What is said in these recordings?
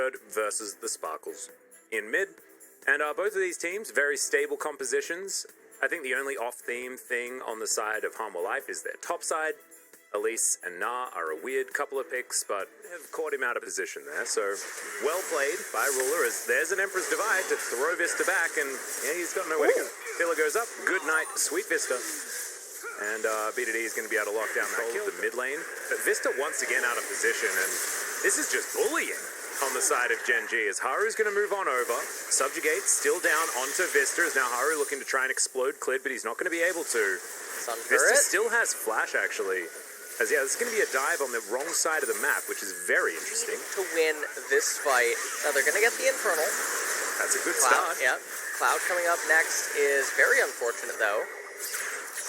Bird versus the Sparkles in mid. And both of these teams, very stable compositions. I think the only off-theme thing on the side of Harmwell Life is their top side. Elise and Na are a weird couple of picks, but have caught him out of position there. So, well played by Ruler, as there's an Emperor's Divide to throw Vista back, and yeah, he's got nowhere to go. Filler goes up. Good night, sweet Vista. And BDD is going to be able to lock down that kill, the mid lane. But Vista once again out of position, and this is just bullying on the side of Gen G, as Haru's going to move on over. Subjugate still down onto Vista, as now Haru looking to try and explode Clid, but he's not going to be able to. Vista still has flash, actually. As yeah, this is going to be a dive on the wrong side of the map, which is very interesting. To win this fight, they're going to get the Infernal. That's a good Cloud, start. Yeah, Cloud coming up next is very unfortunate, though.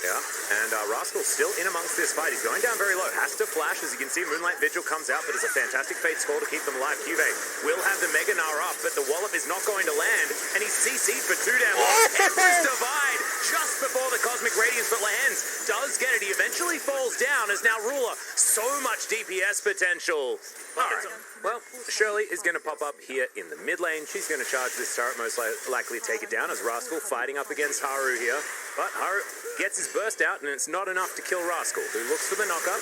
Yeah, and Rascal still in amongst this fight. He's going down very low. Has to flash. As you can see, Moonlight Vigil comes out, but it's a fantastic Fate Scroll to keep them alive. Cuvée will have the Mega Gnar up, but the Wallop is not going to land, and he's CC'd for 2 down. Emperor's Divide just before the Cosmic Radiance, but Lehens does get it. He eventually falls down, as now Ruler, so much DPS potential. Alright, well, Shirley is going to pop up here in the mid lane. She's going to charge this turret, most likely take it down, as Rascal fighting up against Haru here. But Haru gets his burst out, and it's not enough to kill Rascal, who looks for the knockup,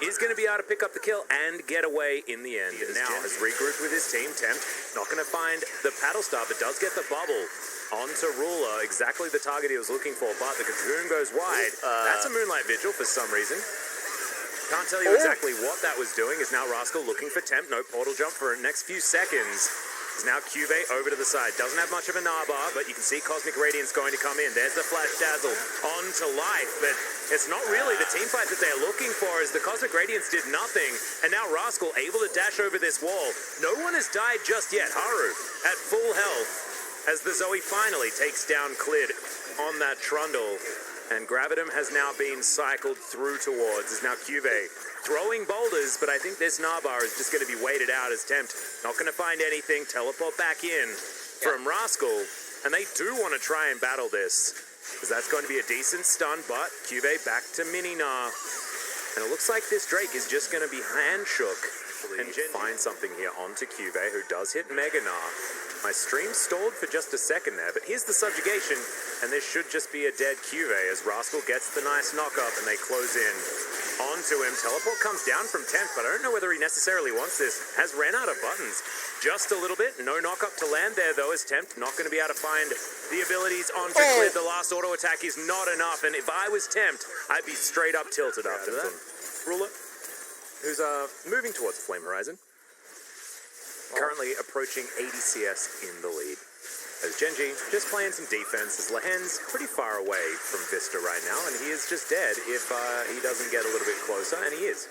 is going to be able to pick up the kill and get away in the end. And now has regrouped with his team. Tempt not going to find the paddle star, but does get the bubble onto Ruler, exactly the target he was looking for, but the Cocoon goes wide. That's a Moonlight Vigil for some reason. Can't tell you exactly what that was doing. Is now Rascal looking for Tempt. No portal jump for the next few seconds. Is now Cuvée over to the side. Doesn't have much of a Narbar, but you can see Cosmic Radiance going to come in. There's the Flash Dazzle onto Life, but it's not really the team fight that they're looking for, as the Cosmic Radiance did nothing, and now Rascal able to dash over this wall. No one has died just yet. Haru at full health, as the Zoe finally takes down Clid on that Trundle. And Gravitum has now been cycled through towards. Is now Cuvée throwing boulders, but I think this Narbar is just going to be waited out as Tempt. Not going to find anything. Teleport back in from Rascal. And they do want to try and battle this, because that's going to be a decent stun, but Cuvée back to Mini-Gnar. And it looks like this Drake is just going to be hand-shook. And find something here onto Cuvée, who does hit Mega Gnar. My stream stalled for just a second there, but here's the subjugation, and this should just be a dead Cuvée, as Rascal gets the nice knock-up, and they close in onto him. Teleport comes down from 10th, but I don't know whether he necessarily wants this. Has ran out of buttons just a little bit. No knock-up to land there, though, as Tempt not going to be able to find the abilities onto Clid. The last auto attack is not enough, and if I was Tempt, I'd be straight up tilted after that. Ruler, who's moving towards the Flame Horizon. Currently approaching 80 CS in the lead. As Genji just playing some defense, as Lehen's pretty far away from Vista right now, and he is just dead if he doesn't get a little bit closer, and he is.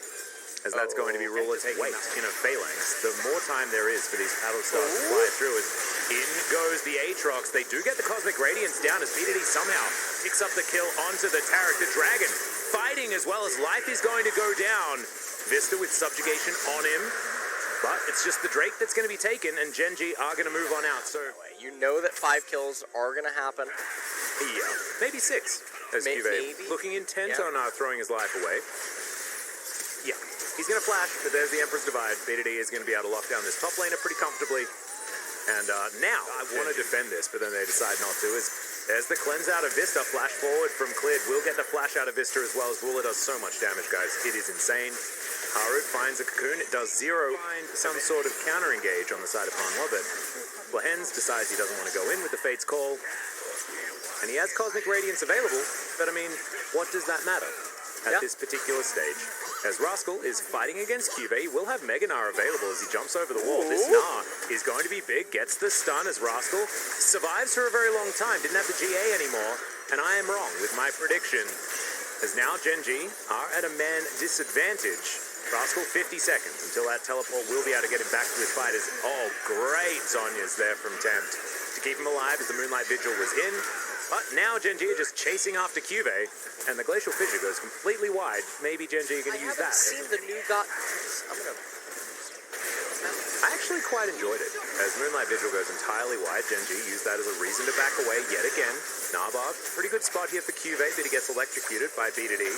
As that's going to be Ruler taking in a Phalanx. The more time there is for these paddle stars to fly through, as in goes the Aatrox. They do get the Cosmic Radiance down, as BDD somehow picks up the kill onto the Taric. The Dragon fighting as well, as Life is going to go down. Vista with subjugation on him. But it's just the Drake that's going to be taken, and Genji are going to move on out. So you know that 5 kills are going to happen. Yeah, maybe 6. As Cuvée looking intent on throwing his life away. Yeah, he's going to flash, but there's the Emperor's Divide. BDD is going to be able to lock down this top laner pretty comfortably. And now I want to defend this, but then they decide not to. There's the cleanse out of Vista. Flash forward from Clid. We'll get the flash out of Vista as well, as Ruler does so much damage, guys. It is insane. Haru finds a Cocoon. It does 0. Find some sort of counter engage on the side of Hanwha, but Lehens decides he doesn't want to go in with the Fate's Call. And he has Cosmic Radiance available, but I mean, what does that matter at this particular stage? As Rascal is fighting against Cuvée, he will have Mega Gnar available as he jumps over the wall. This Gnar is going to be big, gets the stun as Rascal survives for a very long time. Didn't have the GA anymore, and I am wrong with my prediction. As now Genji are at a man disadvantage. Rascal 50 seconds until that teleport will be able to get him back to his fight. Great Zonya's there from Tempt to keep him alive as the Moonlight Vigil was in. But now Genji are just chasing after Cuvée, and the Glacial Fissure goes completely wide. Maybe Genji are going to use that. I haven't seen the new God. I actually quite enjoyed it. As Moonlight Vigil goes entirely wide, Genji used that as a reason to back away yet again. Narbar, pretty good spot here for Cuvée, but he gets electrocuted by BDD.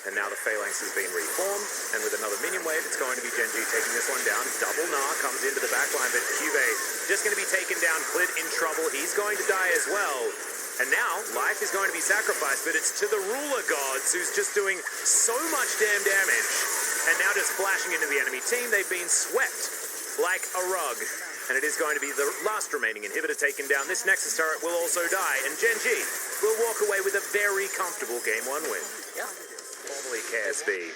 And now the Phalanx has been reformed, and with another minion wave, it's going to be Genji taking this one down. Double Gnar comes into the backline, but Cuvée just going to be taken down. Clid in trouble. He's going to die as well. And now, life is going to be sacrificed, but it's to the ruler gods, who's just doing so much damn damage. And now just flashing into the enemy team, they've been swept like a rug. And it is going to be the last remaining inhibitor taken down. This Nexus turret will also die, and Genji will walk away with a very comfortable Game 1 win. Yeah. Formerly KSB,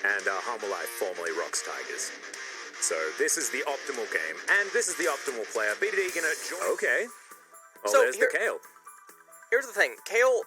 and Life, formerly Rocks Tigers. So this is the optimal game, and this is the optimal player. BDD gonna join. Okay. Well, So there's the Kale. Here's the thing, Kale.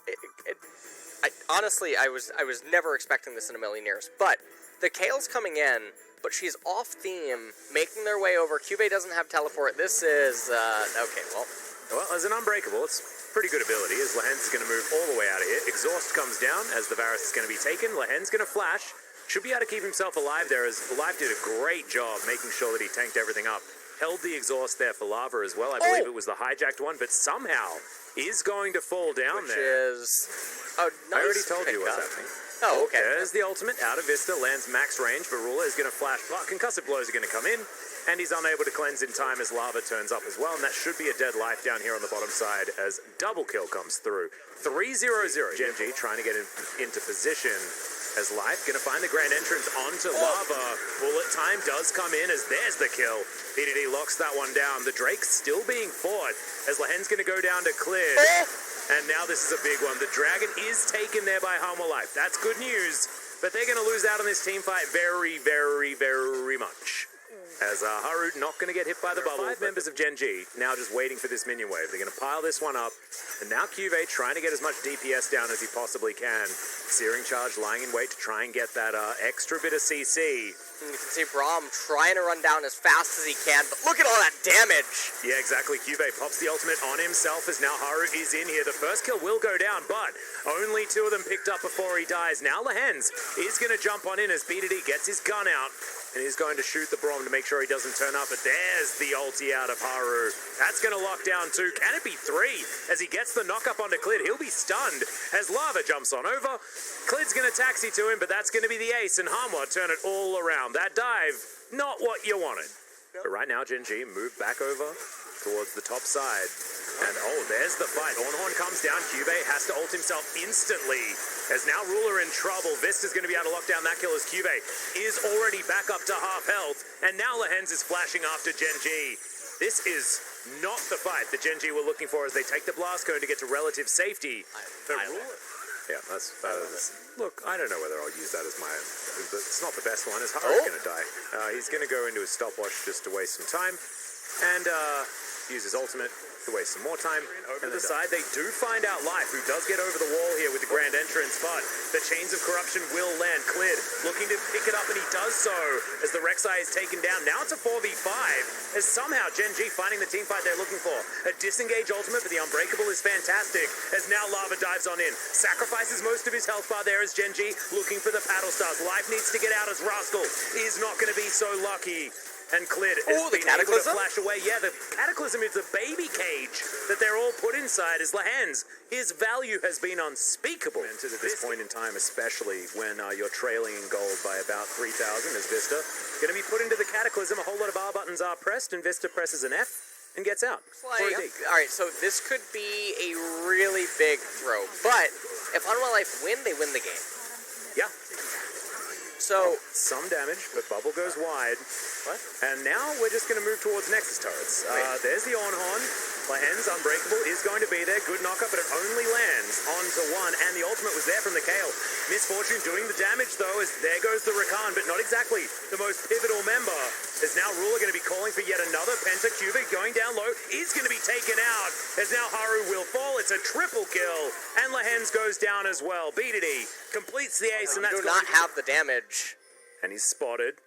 Honestly, I was never expecting this in a million years. But the Kale's coming in, but she's off theme, making their way over. Cuvée doesn't have teleport. This is okay. Well, as an unbreakable, it's pretty good ability, as Lahen's is going to move all the way out of here. Exhaust comes down as the Varus is going to be taken. Lahen's going to flash. Should be able to keep himself alive there, as Life did a great job making sure that he tanked everything up. Held the exhaust there for Lava as well. I believe it was the hijacked one, but somehow is going to fall down there. Which is... Oh, nice. I already told you what's happening. Oh, okay. There's the ultimate out of Vista, lands max range, but Ruler is going to flash. Concussive blows are going to come in, and he's unable to cleanse in time as Lava turns up as well, and that should be a dead life down here on the bottom side as double kill comes through. 3-0-0. Genji trying to get into position as Life going to find the grand entrance onto Lava. Bullet time does come in as there's the kill. BDD locks that one down. The Drake's still being fought as Lahen's going to go down to clear. And now this is a big one. The Dragon is taken there by Life. That's good news, but they're going to lose out on this team fight very, very, very much. As Haru not going to get hit by the bubble. 5 members of Genji now just waiting for this minion wave. They're going to pile this one up. And now Cuvée trying to get as much DPS down as he possibly can. Searing Charge lying in wait to try and get that extra bit of CC. You can see Braum trying to run down as fast as he can, but look at all that damage! Yeah, exactly. Cuvée pops the ultimate on himself as now Haru is in here. The first kill will go down, but only 2 of them picked up before he dies. Now Lahen's is going to jump on in as BDD gets his gun out. And he's going to shoot the Braum to make sure he doesn't turn up. But there's the ulti out of Haru. That's going to lock down 2. Can it be 3? As he gets the knock up onto Clid, he'll be stunned. As Lava jumps on over, Clid's going to taxi to him, but that's going to be the ace. And Hanwha turn it all around. That dive, not what you wanted. But right now, Genji moved back over towards the top side. And there's the fight. Ornhorn comes down. Cuvée has to ult himself instantly. As now Ruler in trouble. Vista's going to be able to lock down that kill as Cuvée is already back up to half health. And now Lahen's is flashing after Genji. This is not the fight that Genji were looking for as they take the blast cone to get to relative safety. Yeah, that's look, I don't know whether I'll use that as my... It's not the best one, as Haru's going to die. He's going to go into his stopwatch just to waste some time. And use his ultimate to waste some more time. Over the side, they do find out Life, who does get over the wall here with the grand entrance, but the Chains of Corruption will land. Clid looking to pick it up, and he does so as the Rek'Sai is taken down. Now it's a 4v5, as somehow Genji finding the team fight they're looking for. A disengage ultimate, but the Unbreakable is fantastic, as now Lava dives on in. Sacrifices most of his health bar there as Genji looking for the paddle stars. Life needs to get out as Rascal is not going to be so lucky. And Clid has been able to flash away. Yeah, the Cataclysm is the baby cage that they're all put inside as Lahen's. His value has been unspeakable. At this point in time, especially when you're trailing in gold by about 3,000 as Vista. Going to be put into the Cataclysm. A whole lot of R buttons are pressed, and Vista presses an F and gets out. Alright, so this could be a really big throw. But if Life win, they win the game. Yeah. So some damage, but bubble goes wide. What? And now we're just going to move towards Nexus turrets. There's the Ornhorn. Lahen's Unbreakable is going to be there. Good knockup, but it only lands onto 1. And the ultimate was there from the Kale. Misfortune doing the damage, though, as there goes the Rakan, but not exactly the most pivotal member. As now Ruler going to be calling for yet another Penta. Cuvée going down low is going to be taken out. As now Haru will fall. It's a triple kill. And Lahen's goes down as well. BDD completes the ace, and that's do not have the damage. And he's spotted,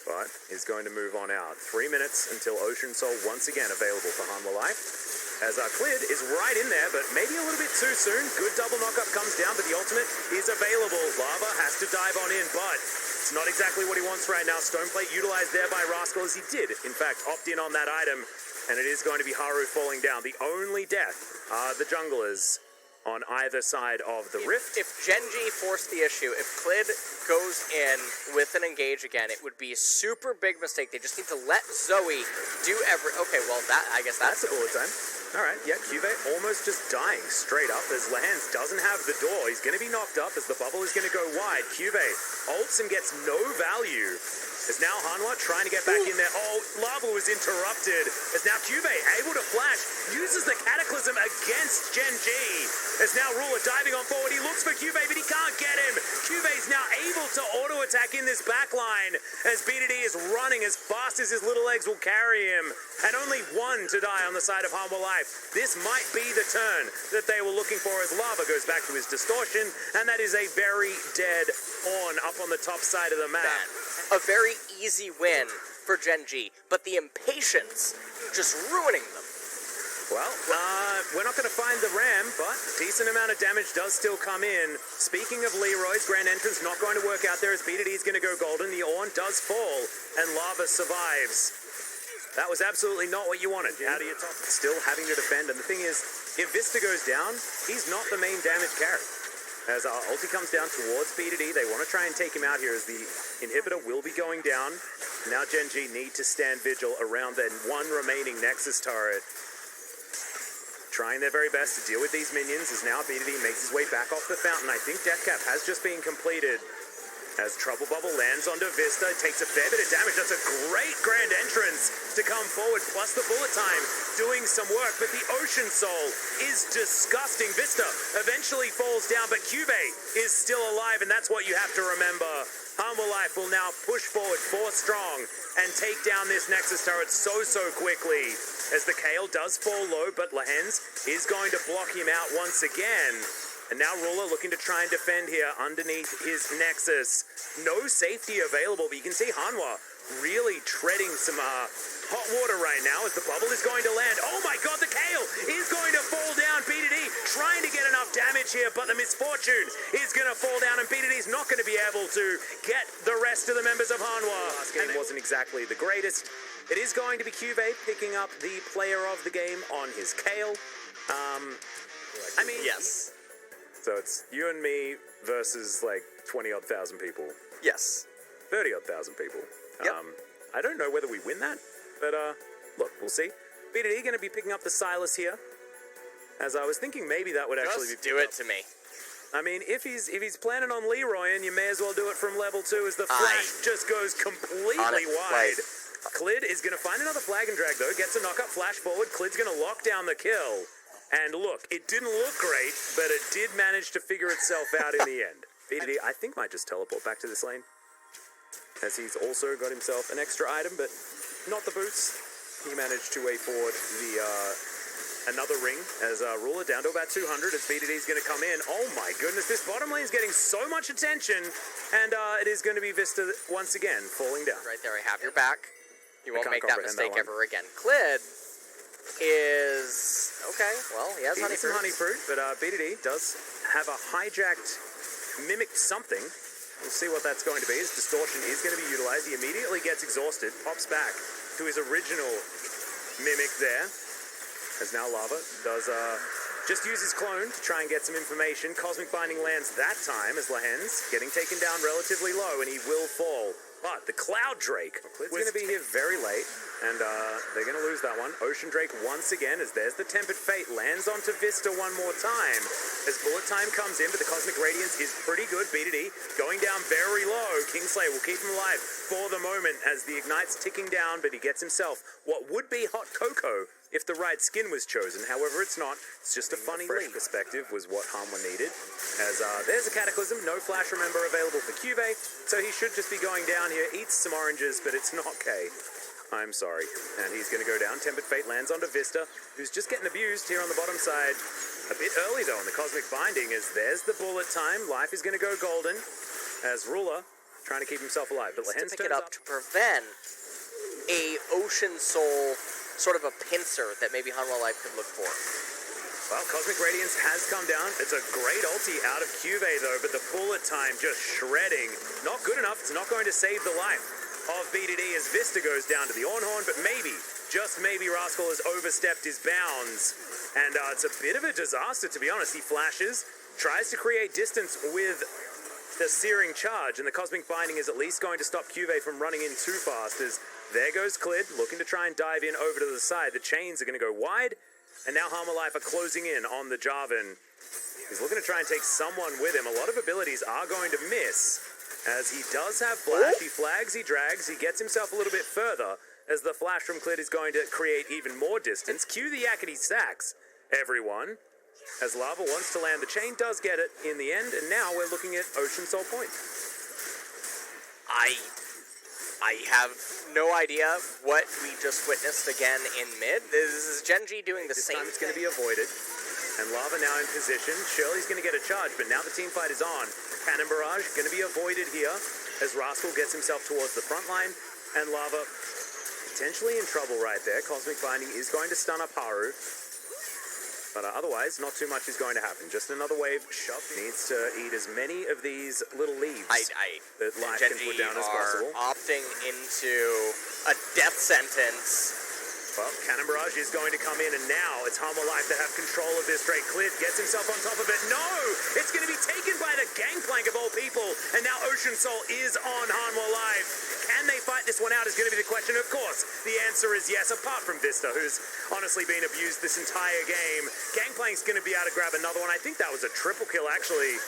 but he's going to move on out. 3 minutes until Ocean Soul once again available for Life. As Clid is right in there, but maybe a little bit too soon. Good double knockup comes down, but the ultimate is available. Lava has to dive on in, but it's not exactly what he wants right now. Stoneplate utilized there by Rascal, as he did, in fact, opt in on that item. And it is going to be Haru falling down. The only death are the junglers. on either side of the rift. If Genji forced the issue, if Clid goes in with an engage again, it would be a super big mistake. They just need to let Zoe do Okay, well, I guess that's a bullet time. All right, yeah, Cube almost just dying straight up as Lehens doesn't have the door. He's going to be knocked up as the bubble is going to go wide. Cube ults and gets no value. As now Hanwha trying to get back in there. Oh, Lava was interrupted. As now Cube able to flash, uses the Cataclysm against Genji. As now Ruler diving on forward. He looks for Cube, but he can't get him. Cube's now able to auto-attack in this backline as BDD is running as fast as his little legs will carry him. And only one to die on the side of Hanwha Life. This might be the turn that they were looking for as Lava goes back to his distortion. And that is a very dead on up on the top side of the map. A very easy win for Genji, but the impatience just ruining them. Well, we're not going to find the Ram, but decent amount of damage does still come in. Speaking of Leroy's grand entrance, not going to work out there as BDD is going to go golden. The Ornn does fall, and Lava survives. That was absolutely not what you wanted. How do you top? Still having to defend, and the thing is, if Vista goes down, he's not the main damage carry. As ulti comes down towards BDD, they want to try and take him out here as the inhibitor will be going down. Now Genji need to stand vigil around that one remaining Nexus turret. Trying their very best to deal with these minions as now BDD makes his way back off the fountain. I think Deathcap has just been completed. As Trouble Bubble lands onto Vista, takes a fair bit of damage. That's a great grand entrance to come forward, plus the bullet time doing some work. But the Ocean Soul is disgusting. Vista eventually falls down, but Cube is still alive, and that's what you have to remember. Hanwha Life will now push forward 4 strong and take down this Nexus turret so quickly. As the Kale does fall low, but Lehens is going to block him out once again. And now Ruler looking to try and defend here underneath his Nexus. No safety available, but you can see Hanwha really treading some hot water right now as the bubble is going to land. Oh my god, the Kale is going to fall down. BDD trying to get enough damage here, but the misfortune is going to fall down, and BDD is not going to be able to get the rest of the members of Hanwha. Last game wasn't exactly the greatest. It is going to be Cube picking up the player of the game on his Kale. I mean... Yes. So it's you and me versus like 20-odd thousand people. Yes. 30-odd thousand people. Yep. I don't know whether we win that, but look, we'll see. BDD going to be picking up the Silas here. As I was thinking maybe that would actually Just do it to me. I mean, if he's planning on Leroy, and you may as well do it from level 2 as the flash just goes completely wide. Clid is going to find another flag and drag though, gets a knockup, flash forward, Clid's going to lock down the kill. And look, it didn't look great, but it did manage to figure itself out in the end. BDD, I think, might just teleport back to this lane. As he's also got himself an extra item, but not the boots. He managed to afford the another ring as Ruler down to about 200 as BDD's going to come in. Oh my goodness, this bottom lane is getting so much attention, and it is going to be Vista once again falling down. Right there, I have your back. You won't make that mistake ever again. Clid is okay. Well, he has honey fruit, but BDD does have a hijacked, mimicked something. We'll see what that's going to be. His distortion is going to be utilized. He immediately gets exhausted, pops back to his original mimic there. As now Lava does just use his clone to try and get some information. Cosmic Binding lands that time as Lehens getting taken down relatively low, and he will fall. But the Cloud Drake was going to be here very late, and they're going to lose that one. Ocean Drake once again, as there's the Tempered Fate, lands onto Vista one more time. As bullet time comes in, but the Cosmic Radiance is pretty good. BDD going down very low. Kingslayer will keep him alive for the moment as the Ignite's ticking down, but he gets himself what would be Hot Cocoa if the right skin was chosen. However, it's not. It's just a funny lead. Perspective was what Hanwha needed. As there's a Cataclysm, no flash, remember, available for Cube, so he should just be going down here, eats some oranges, but it's not K. I'm sorry. And he's going to go down. Tempered Fate lands onto Vista, who's just getting abused here on the bottom side. A bit early, though, in the Cosmic Binding, as there's the bullet time. Life is going to go golden, as Ruler trying to keep himself alive. But Lehens to pick it up to prevent a Ocean Soul sort of a pincer that maybe Hanwha Life could look for. Well, Cosmic Radiance has come down. It's a great ulti out of Cube, though, but the bullet time just shredding. Not good enough. It's not going to save the life of BDD as Vista goes down to the Ornhorn, but maybe just maybe Rascal has overstepped his bounds. And it's a bit of a disaster, to be honest. He flashes, tries to create distance with the searing charge, and the Cosmic Binding is at least going to stop Cuvée from running in too fast, as there goes Clid, looking to try and dive in over to the side. The chains are going to go wide, and now Harmalife are closing in on the Jarvan. He's looking to try and take someone with him. A lot of abilities are going to miss, as he does have flash. He flags, he drags, he gets himself a little bit further, as the flash from Clid is going to create even more distance. Cue the Yakety Stacks, everyone. As Lava wants to land, the chain does get it in the end, and now we're looking at Ocean Soul Point. I have no idea what we just witnessed again in mid. This is Genji doing the same thing. This time it's going to be thing. avoided. And Lava now in position. Shirley's going to get a charge, but now the team fight is on. Cannon Barrage going to be avoided here as Rascal gets himself towards the front line. And Lava potentially in trouble right there. Cosmic Binding is going to stun up Haru. But otherwise, not too much is going to happen. Just another wave shove. Needs to eat as many of these little leaves that life can put down as possible. Opting into a death sentence. Well, Cannon Barrage is going to come in, and now it's Harmalife to have control of this Drake. Clid gets himself on top of it. No! It's going to be taken by the Gangplank of all people, and now Ocean Soul is on Harmalife. Can they fight this one out is going to be the question. Of course, the answer is yes, apart from Vista, who's honestly been abused this entire game. Gangplank's going to be able to grab another one. I think that was a triple kill, actually,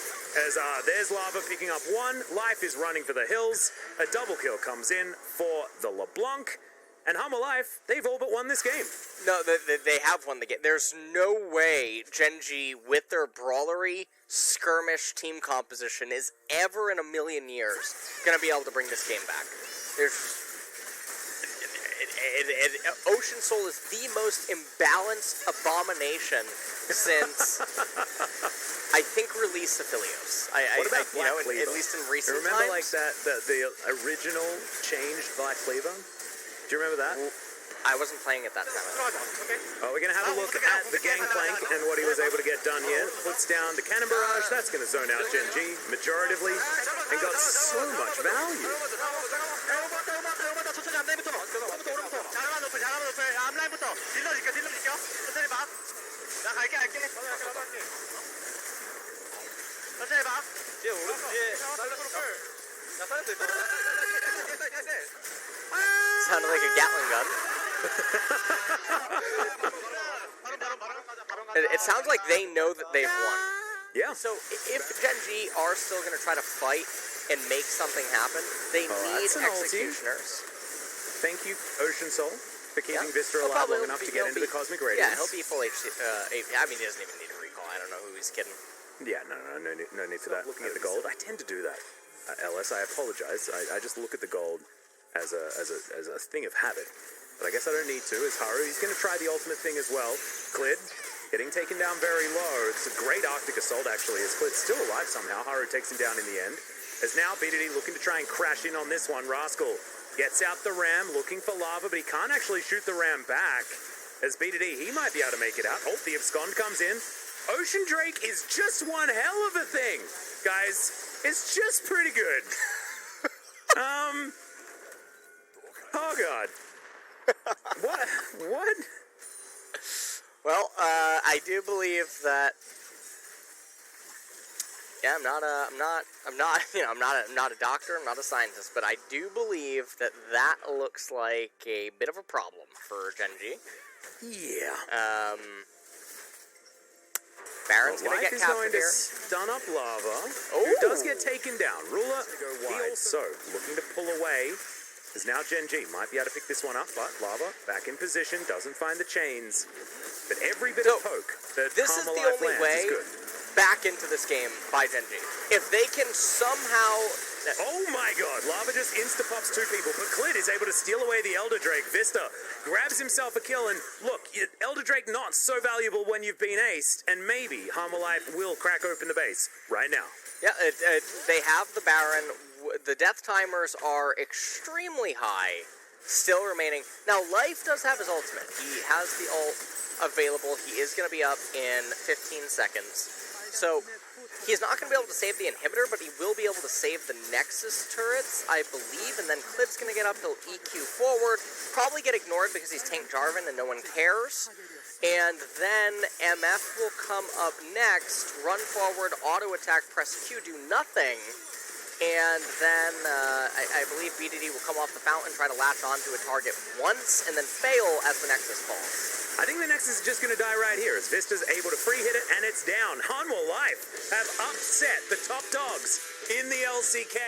as there's Lava picking up one. Life is running for the hills. A double kill comes in for the LeBlanc. And Harmalife, they've all but won this game. No, they have won the game. There's no way Genji, with their brawlery, skirmish team composition, is ever in a million years going to be able to bring this game back. Ocean Soul is the most imbalanced abomination since, I think, release of Philios. What about Black Cleaver? At least in recent times. Remember like that, the original changed Black Cleaver? Do you remember that? I wasn't playing at that time. Oh, we're going to have a look at the Gangplank and what he was able to get done here. Puts down the Cannon Barrage. That's going to zone out Genji, majoritively, and got so much value. Sounded like a Gatling gun. It sounds like they know that they've won. Yeah. So if Genji are still going to try to fight and make something happen, they need executioners. Thank you, Ocean Soul, for keeping Vista alive long enough to get into the Cosmic Radiance. Yeah, he'll be full HD. I mean, he doesn't even need a recall. I don't know who he's kidding. Yeah, no need for that. Looking at the gold, I tend to do that. LS, I apologize. I just look at the gold as a thing of habit. But I guess I don't need to, as Haru, he's going to try the ultimate thing as well. Clid, getting taken down very low. It's a great Arctic Assault, actually, as Clid's still alive somehow. Haru takes him down in the end. As now BDD looking to try and crash in on this one. Rascal gets out the ram, looking for Lava, but he can't actually shoot the ram back. As BDD, he might be able to make it out. Oh, the Abscond comes in. Ocean Drake is just one hell of a thing, guys. It's just pretty good. Oh, God. What? Well, I do believe that. Yeah, I'm not a doctor. I'm not a scientist, but I do believe that looks like a bit of a problem for Genji. Yeah. Baron's gonna get captured here. Stun up Lava, who does get taken down. Ruler, he also looking to pull away. As now Genji might be able to pick this one up, but Lava back in position, doesn't find the chains. But every bit of poke that this is the only way back into this game by Genji. If they can somehow... Oh my God, Lava just insta-pops two people, but Clid is able to steal away the Elder Drake. Vista grabs himself a kill, and look, Elder Drake not so valuable when you've been aced, and maybe Harmalife will crack open the base right now. Yeah, they have the Baron. The death timers are extremely high, still remaining. Now, Life does have his ultimate. He has the ult available. He is going to be up in 15 seconds. So, He's not going to be able to save the inhibitor, but he will be able to save the Nexus turrets, I believe, and then Clid's going to get up, he'll EQ forward, probably get ignored because he's Tank Jarvan and no one cares, and then MF will come up next, run forward, auto-attack, press Q, do nothing, and then I believe BDD will come off the fountain, try to latch onto a target once, and then fail as the Nexus falls. I think the Nexus is just going to die right here as Vista's able to free hit it, and it's down. Hanwha Life have upset the top dogs in the LCK.